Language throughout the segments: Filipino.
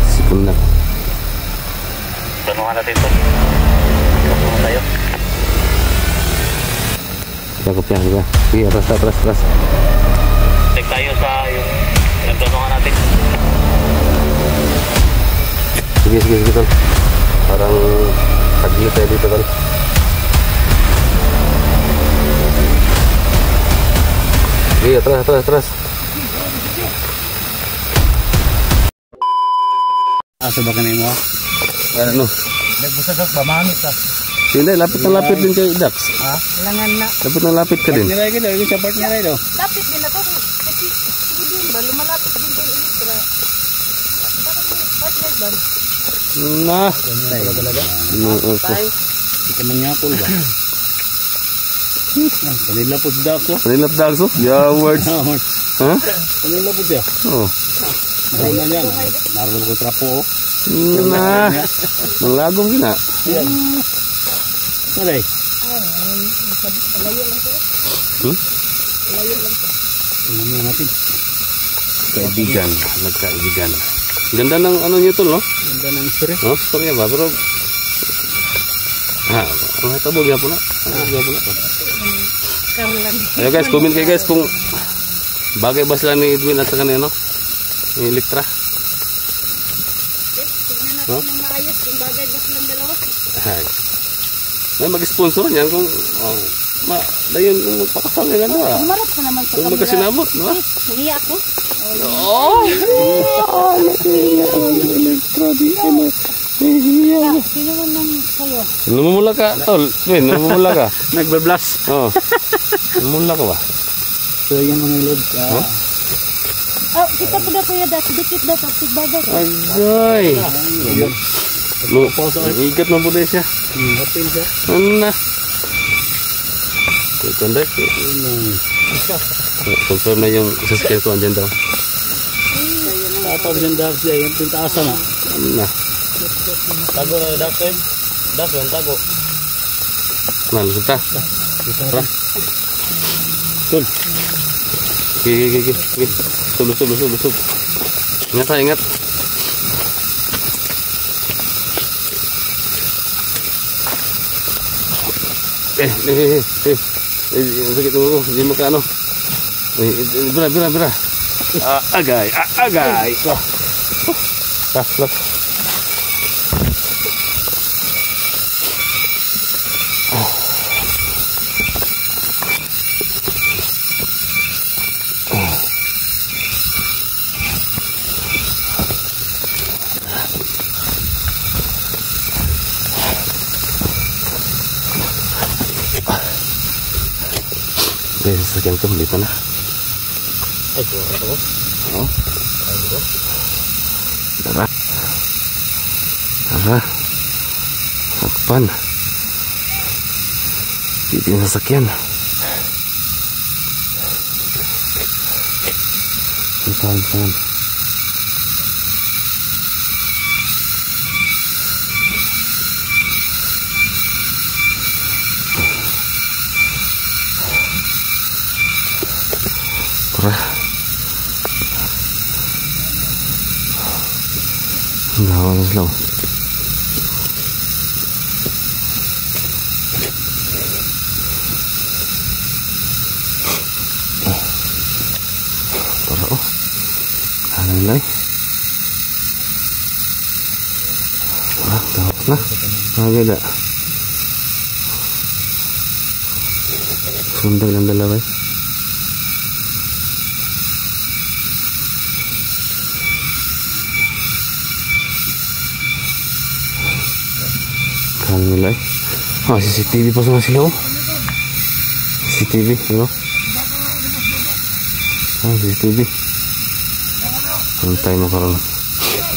Sipon na. Tanungan natin ito. Tanungan tayo. Cakep yan, diba? Sige, atras. Check tayo sa yung tanungan natin. Sige, tol. Parang taglit tayo dito, tol. Sige, atras. Asa ba kanay mo? Ano? Nagbusagak ba manit ka? Hindi, lapit din kay Dax. Ha? Langan na. Lapit ka din. Nilay ka daw, yung support nilay daw. Lapit din ako kasi hindi ba lumalapit din kay Electra. Parang may partner ba? Nah. Talaga? Okay. Ika manyakol ba? Kanila po siya ako. Kanilap Dax, oh. Yeah, words. Ha? Kanila po siya. Oh. Ano na yan? Naroon ko trapo oh. Nah. Manglagom gina. Malay. Layo lang po. Layo lang po. Tingnan natin. Nagkaibigan. Ganda ng ano nyo tol, no? Ganda ng history. No, storya ba? Pero ang tabog ya po na. Karolan. Ayo guys, comment kayo guys kung bagay ba sila ni Edwin at saka ni ano? Ni Electra. Tignan natin ng maayos kung bagay ba silang dalawa. Ay. May mag-sponsor niyan kung dayon kung magpakasal nga ganda. Umarap ka naman sa Kung magkasinabot, no? Nahiya ako. Electra di ano. Sino man nang kayo? Namumula ka, tol. Edwin, namumula ka. Nagbe-blast. Oh. Namumula ka ba? So yung mga ilog. Oh, kita po na kuya dati. Dikit daw to. Tigbagay. Agay. Ikat mo po din siya. Hapin siya. Ano na? Ito na. Confirm na yung sasakyan ko andyan daw. Tapos yung dark siya. Yung pintaasan na. Ano na? Tago na dark eh. Dark yung tago. Malusot ta. Tara. Tul. Gigi. Lusog. Ingat. Sakit mo. Hindi mo ka ano. Bira. Agay. Look. Okay, sasakyan ko dito na. Ay, suara ko. Oo. Tara. Sakpan. Dito yung sasakyan. Tahan. Gawa na sila. Tara oh. Ano nila eh. Tapos na. Maganda. Sundag lang dalawa eh. Nila eh. CCTV pa sa sila oh. CCTV, ano? CCTV. Antay mo karon.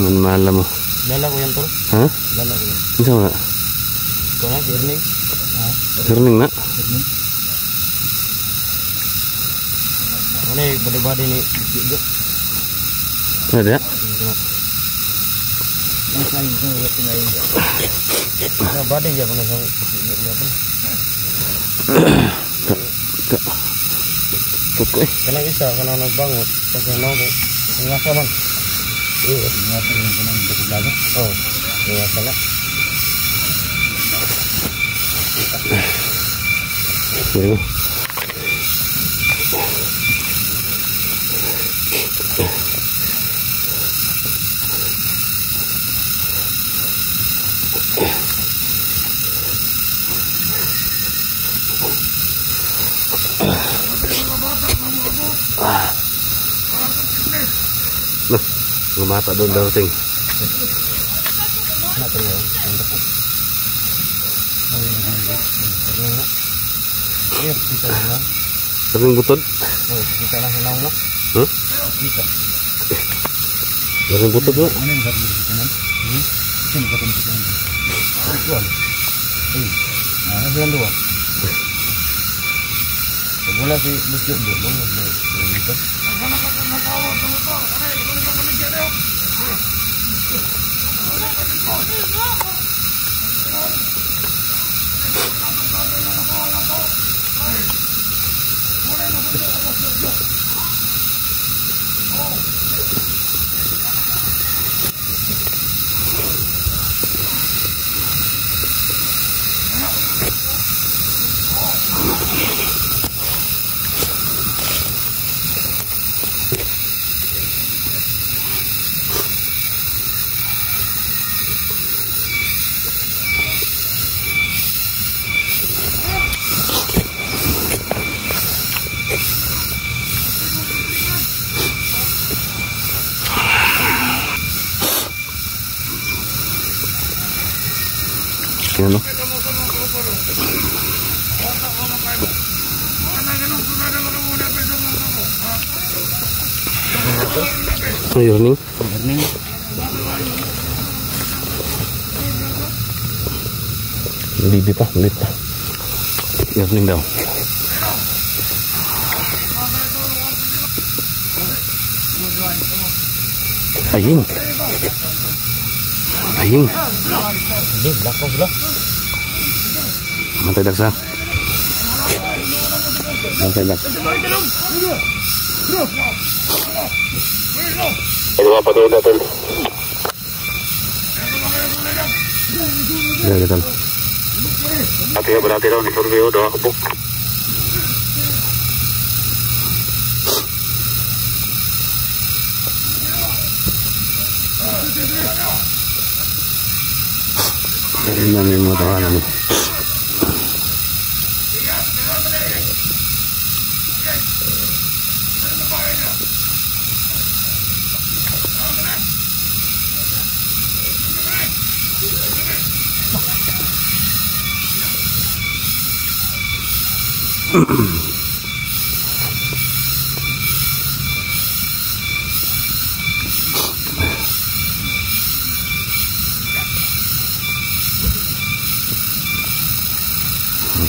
Manmala mo. Lala ko yan tol. Ha? Lala ko yan. Isa mo na? Ito na, Birning. Turning na? Ano yung body ni Bigo? Ada ya? Ang sa'yo ito, wala na yun. Body niya kung nasa Bigo niya. Takot ko eh. Kanang isa, kanang nagbangot. Kasi ano, ingasa man. Ingasa man kanang daglaga. Oo, ingasa na. Ayan. Nah, mga mata doon dating. Natin yun. Ayan, kita na lang. Sering butod. Oh, kita na lang lang. Huh? Kita. Sering butod doon. Ano yung sabi sa kanan? Ito yung katong sa kanan. Ito. Ayun. Ano silang dua? Pag wala si Lucio doon, dito. Yan o. Yearning. Yearning. Bibi pa, ulit pa. Yearning daw. Aying. Aying. Hindi, lakaw sila. Mantay daksa. Mantay dak. Ito apa doon natin? Ya, kita. Tapi ya berarti daw ni survey do ako. Ini namin mo tawanan mo.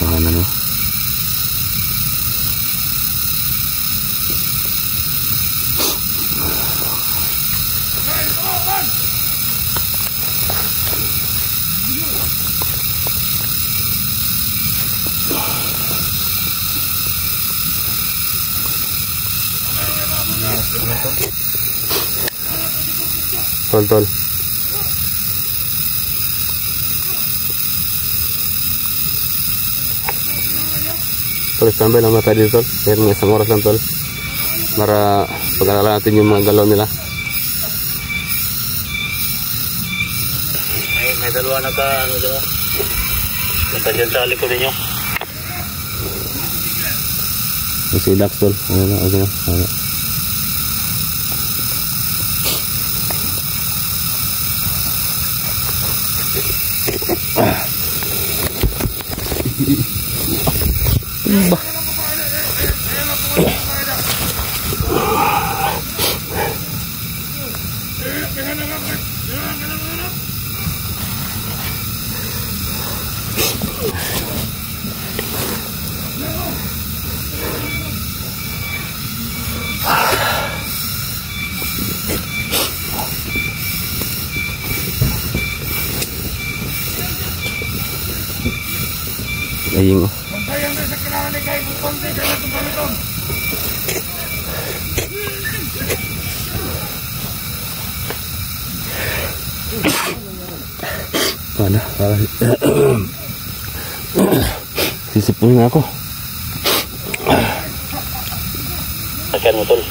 Tahanan mo. Tol. Tol, standby lang mata dito, tol. Kaya mga isang oras lang, tol. Para pag-aralan natin yung mga galaw nila. May dalawa na ka, ano dyan. Naka dyan sa likod ninyo. Si Dax, tol. Okay na. Bah. Aying. Bantayan sa kailangan ni kayo kung konti kayo itong pamiton. Ano? Sisipunin na ako. Sakyan mo, tol.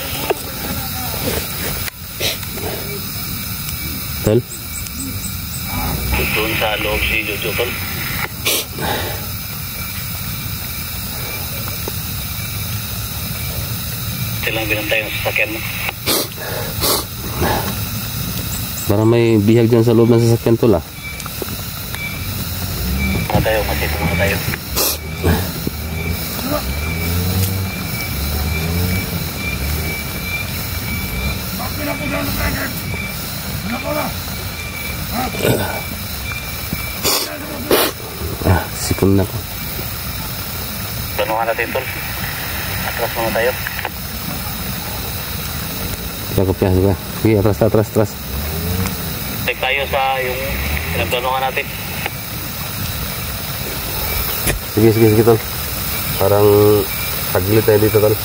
Tol? Doon sa loob si Jojo, tol. Silang binantay yung sasakyan mo. Para may bihag dyan sa loob ng sasakyan, tol ah. Mga tayo, masito mga tayo. Sipon na ako. Tanungan natin, tol. Atras muna tayo. Cakep ya, suka. Sige, atras. Check tayo sa yung pinagtanungan natin. Sige, tol. Parang tagilid tayo dito, tol.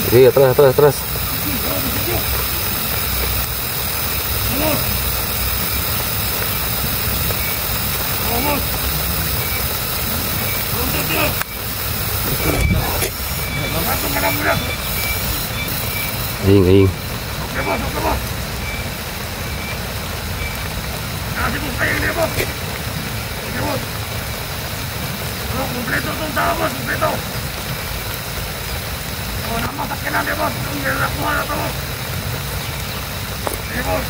Sige, atras. Aying. Kompleto itong tao, boss. Kompleto. O, namasakyan natin, boss. Itong nirakuha na ito, boss. Sige, boss.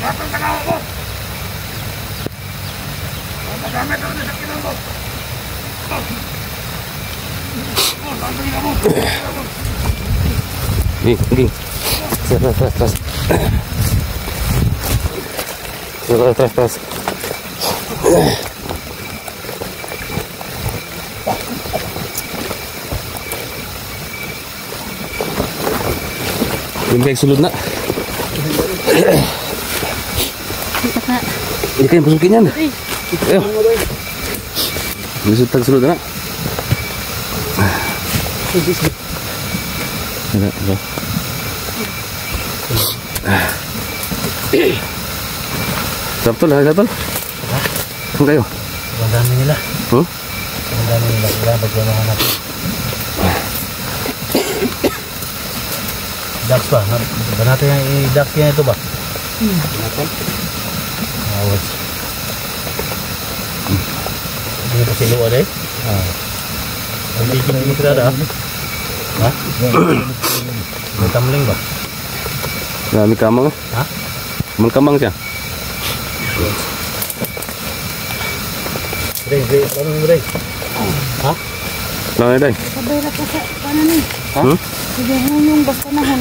Batang kanawa, boss. O, magamit ang nisakyan, boss. Boss, ang na, boss. Ging. Atras. Yung bag sulod na. Hindi kayo pasukin yan. Ayo. Lusot tag sulod na. Ada. Sabtol. Saan kayo? Ang dami nila. Huh? Ang dami nila. Kailangan pagkamahan natin. Dax ba? Ba natin yung i-dax yan ito ba? Natin? Awas. Hindi pa siluan eh. Hindi kita ada. Ha? May tamling ba? May kamang. Ha? Kamang siya. Bre. Ha? Lawan na day. Sabay na pa sa paano ni? Ha? Sige, yung basta nahon.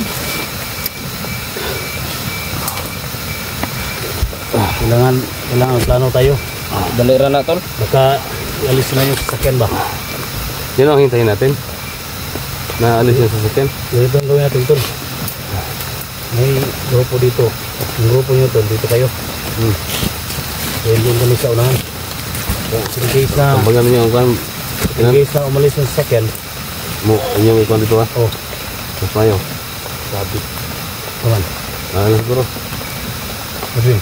Kailangan plano tayo. Dalira na tol. Baka alis na yung sasakyan ba? Yun ang hintayin natin. Naalis yung sasakyan. Ganito ang gawin natin, tol. May grupo dito. Yung grupo nyo, tol, dito kayo. Kaya doon kami sa unahan. In case na, Kumbaga ninyo ang kan. in case na umalis yung sasakyan, Inyong ikon dito ha. Mas mayo. sabi. Kaman. Siguro. Madrin.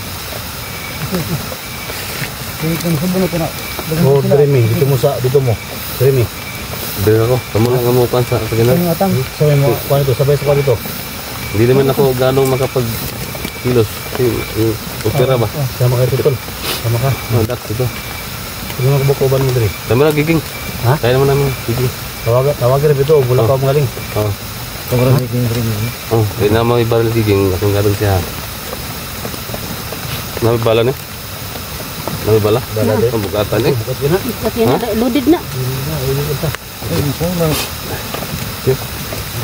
Dremi. Dito mo. Dremi. Dili ako. Kamu lang kamukan sa kagilan. Sabay mo, kuha nito. Sabay sa kuha nito. Hindi naman ako ganong makapag-kilos. Yung opera ba? Sama kayo tutol. Sama ka. Dak ito. Sige mo kubukuban mo diri. Dami na giging. Ha? Kaya naman namin giging. Tawag rin ito. Bula ka magaling. Oo. Sobrang giging rin. Kaya na may baril giging. Akong ganong siya. Nami bala ni? Nami bala? Bala din. Ang bukatan eh. Bukat yun ha? Pati na, loaded na.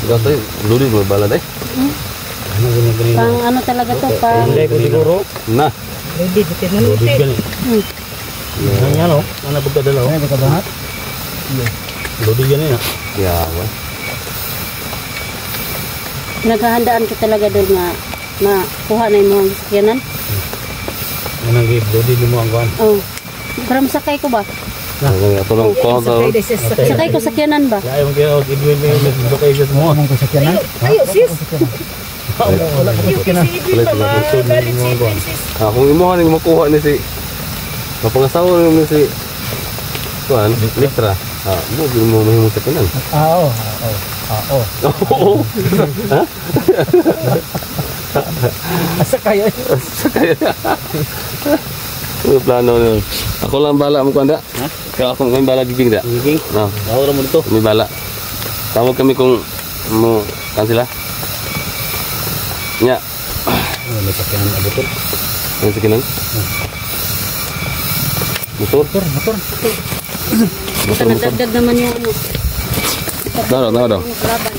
Bukatan eh. Lulid may bala eh. Ano ganyan? Pang ano talaga to, pang Hindi ko siguro. Na. loaded. Loaded ka ni. Yan o. Ano pagkadala o? Ano pagkadahat? Loaded ka niya. Yawa. Naghahandaan ko talaga doon nga makuha na yung mga sakyanan. Anong give? Loaded mo ang kuhan. Oh. Para masakay ko ba? Tolong ko daw. Sakay ko sakyanan ba? Kaya yung kaya Edwin may dito kayo sa mo. Anong kasakyanan? Ayo sis. Wala ko Yung sakyanan. si Edwin ba magalit si Edwin sis. Kung imo ning makuha ni si mapangasawa ni si kuan Litra. Mo gyud mo mahimo sa kanan. Oo. Oo. Ha? Asa kayo? Sakay. Ano plano niyo? Ako lang bala mo kuanda. Ha? Kaya ako kami bala giging da. Giging. No. Ako mo dito. Kami bala. Tawag kami kung mo kan sila. Nya, May sakyanan na butol. ano sa kinan? Motor? Motor. Baka nagdagdag naman yung ano. Daw. Kalaban.